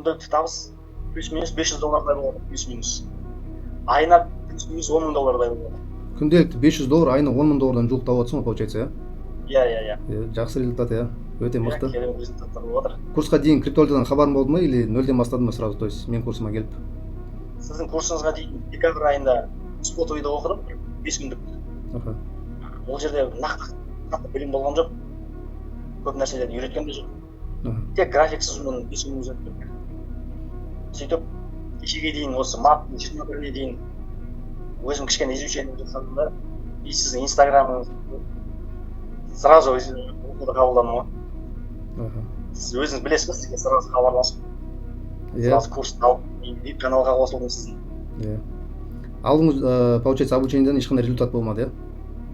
күндік табыс плюс-минус $500 болады, плюс-минус. Айына плюс-минус $10,000 болады. Күнделікті $500, айына $10,000 жуық тауып отырсың ғой, получается, Иә. Жақсы результат, өте мықты. Керемет результаттар болып жатыр. Курсқа дейін криптовалютадан хабарың болды ма или нөлден бастадың ба сразу, то есть мен курсыма келіп? Сіздің курсыңызға дейін декабрь айында спотовыйды оқыдым, 5 күндік. Ол жерде нақты білім болған жоқ. Көп нәрселерді үйреткен де жоқ. Тек графиксіз мен 5 күн өттім. Сөйтіп, кешеге дейін осы марттың 21-іне дейін өзім кішкене изучение жасадым да, и сіздің инстаграмыңыз сразу оқуды қабылдадым ғой. Сіз өзіңіз білесіз ба, сізге сразу хабарласып, сразу курсты алып, вип каналға қосылдым сіздің. Алдың, получается, обучениеден ешқандай результат болмады,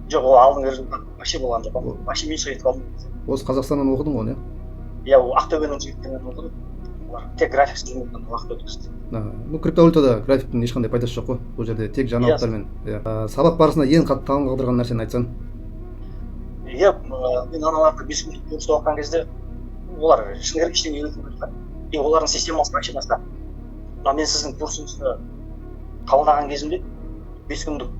Жоқ, ол алдыңғы результат вообще болған жоқ. Вообще минусқа кетіп қалдым. Осы Қазақстаннан оқыдың ғой, не? Иә, ол Ақтөбенің жігіттерінен оқыдым. Тек графиксіз жұмыстан уақыт өткізді. Криптовалютада графиктің ешқандай пайдасы жоқ қой. Бұл жерде тек жаңалықтармен. Сабақ барысында ең қатты таң қалдырған нәрсені айтсаң? Иә, мен аналарды 5 күндік курсты оқыған кезде олар шын керек ештеңе үйретпеді. И олардың системасы вообще басқа. Мен сіздің курсыңызды қабылдаған кезімде 5 күндік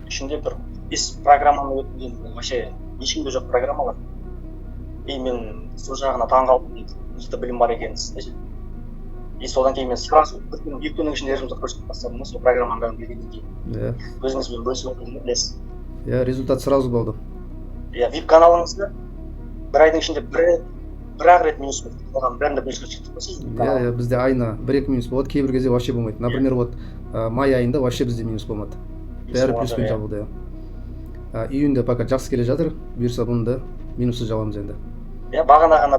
ішінде бір 5 программаны өткізген, вообще ешкімде жоқ программалар. И мен сол жағына таң қалдым, мықты білім бар екенін сізде. И содан кейін мен сразу екі күннің ішінде результат көрсетіп бастадым, сол программаны бәрін білгеннен кейін. Өзіңізбен бөлісіп отырғанды білесіз. Результат сразу болды. VIP каналыңызда бір айдың ішінде бір-ақ рет минус болды. Оған бәрінде плюсқа шықтық па сіз? Бізде айына 1-2 минус болады, кейбір кезде вообще болмайды. Например, вот май айында вообще бізде минус болмады. Бәрі плюспен жабылды. Июньде пока жақсы келе жатыр, бұйырса бұны да минуссыз жабамыз енді. Бағана ғана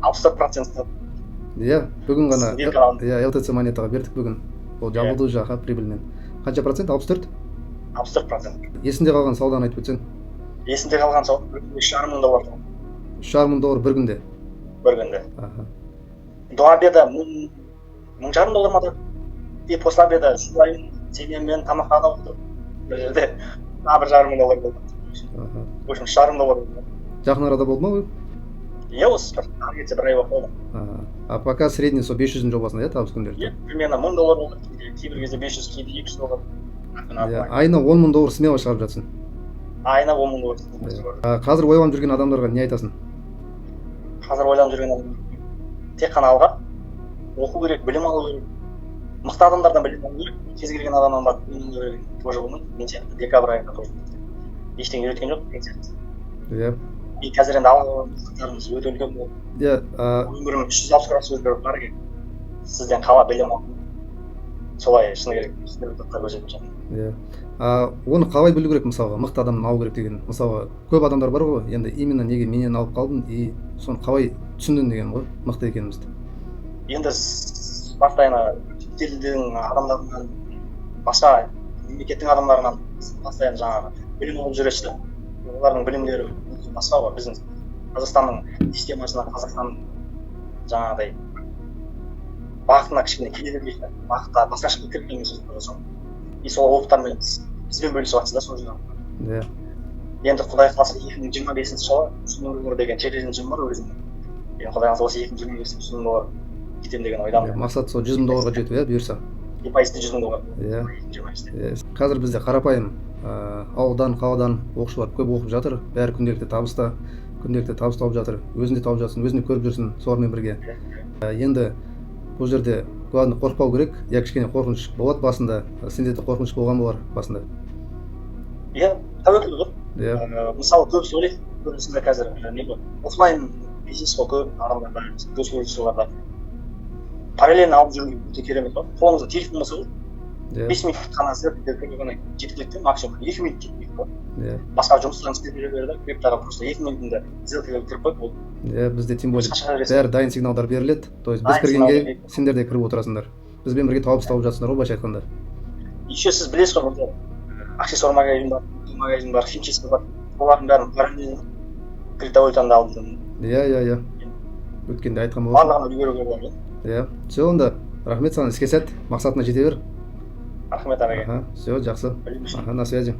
64%. Бүгін ғана LTC монетаға бердік бүгін. Ол жабылды уже прибыльмен. Қанша процент? 64? 64%. Есінде қалған сауданы айтып өтсең? Есінде қалған сауда $3,500. $3,500 бір күнде? Бір күнде. До обеда $1,500 ма да? И после обеда шулайым семьямен тамақтанып отырып, бір жерде $1,500 болды. В общем, $3,500 болды. Жақын арада болды ма? Иә, осы кетсе бір ай болды. А пока средний сол 500-дің жобасында, табыс күндері? Примерно $1,000 болды, кейбір кезде 500, кейде $200. Айына $10,000 смело шығарып жатсың? Айына $10,000. Қазір ойланып жүрген адамдарға не айтасың? Қазір ойланып жүрген адамдар тек қана алға оқу керек, білім алу керек. Мықты адамдардан білім алу керек. Кез келген адамнан барып білім алу керек. Тоже болмайды. Мен сияқты декабрь айында тоже ештеңе үйреткен жоқ, мен сияқты. И қазір енді алған мықтарымыз өте үлкен болды. Өмірім 360 градус өзгеріп бар екен. Сізден қала білім алу. Солай шыны керек, результаттар көрсетіп жатыр. Оны қалай білу керек мысалға, мықты адамнан алу керек деген. Мысалға, көп адамдар бар ғой, енді именно неге менен алып қалдың и соны қалай түсіндің деген ғой, мықты екенімізді. Енді постоянно шетелдің адамдарынан, басқа мемлекеттің адамдарынан постоянно жаңағы білім алып жүресіз да. Олардың білімдері басқа ғой, біздің Қазақстанның системасына, Қазақстанның жаңағыдай бағытына кішкене келе бермейді. Бағытқа басқаша кірмейміз өзіміз. И сол опыттармен бізбен бөлісіп жатсыз да сол жерде. Енді Құдай қаласа 2025 жылы $100,000 деген челленджім бар өзімнің. Енді Құдай қаласа осы 2025 $100,000 кетемін деген ойдамын. Мақсат сол $100,000-ға жету, бұйырса. Депозитте $100,000. Қазір бізде қарапайым ауылдан, қаладан оқушылар көп оқып жатыр. Бәрі күнделікті табыс тауып жатыр. Өзінде тауып жатсың, өзінде көріп жүрсің солармен бірге. Енді бұл жерде главное қорықпау керек. Я кішкене қорқыныш болады басында. Сенде де қорқыныш болған болар басында. Иә, тәуекел ғой. Мысалы көбісі ойлайды, көбісінде қазір офлайн бизнес қой көп адамдар көзқарастарда параллельно алып жүру өте керемет қой. Қолыңызда телефон болса 5 минут қана ғана жеткілікті, максимум 2 минут жеткілікті қой. Басқа жұмыстарын істеп жүре береді, криптоға просто 2 минутында сделкаға кіріп қойып болды. Бізде тем более бәрі дайын сигналдар беріледі. То есть біз кіргенге сендер де кіріп отырасыңдар. Бізбен бірге табыс тауып жатсыңдар ғой, былайша айтқанда. Еще сіз білесіз ғой, аксессуар магазин бар, химчистка бар. Олардың бәрін параллельно криптовалютаны алдым. Иә. Өткенде айтқан боласың. Барлығына үлгеруге болады. Иә. Все, онда рахмет саған, іске сәт, мақсатына жете бер. Рахмет араға. Все, жақсы. На связи.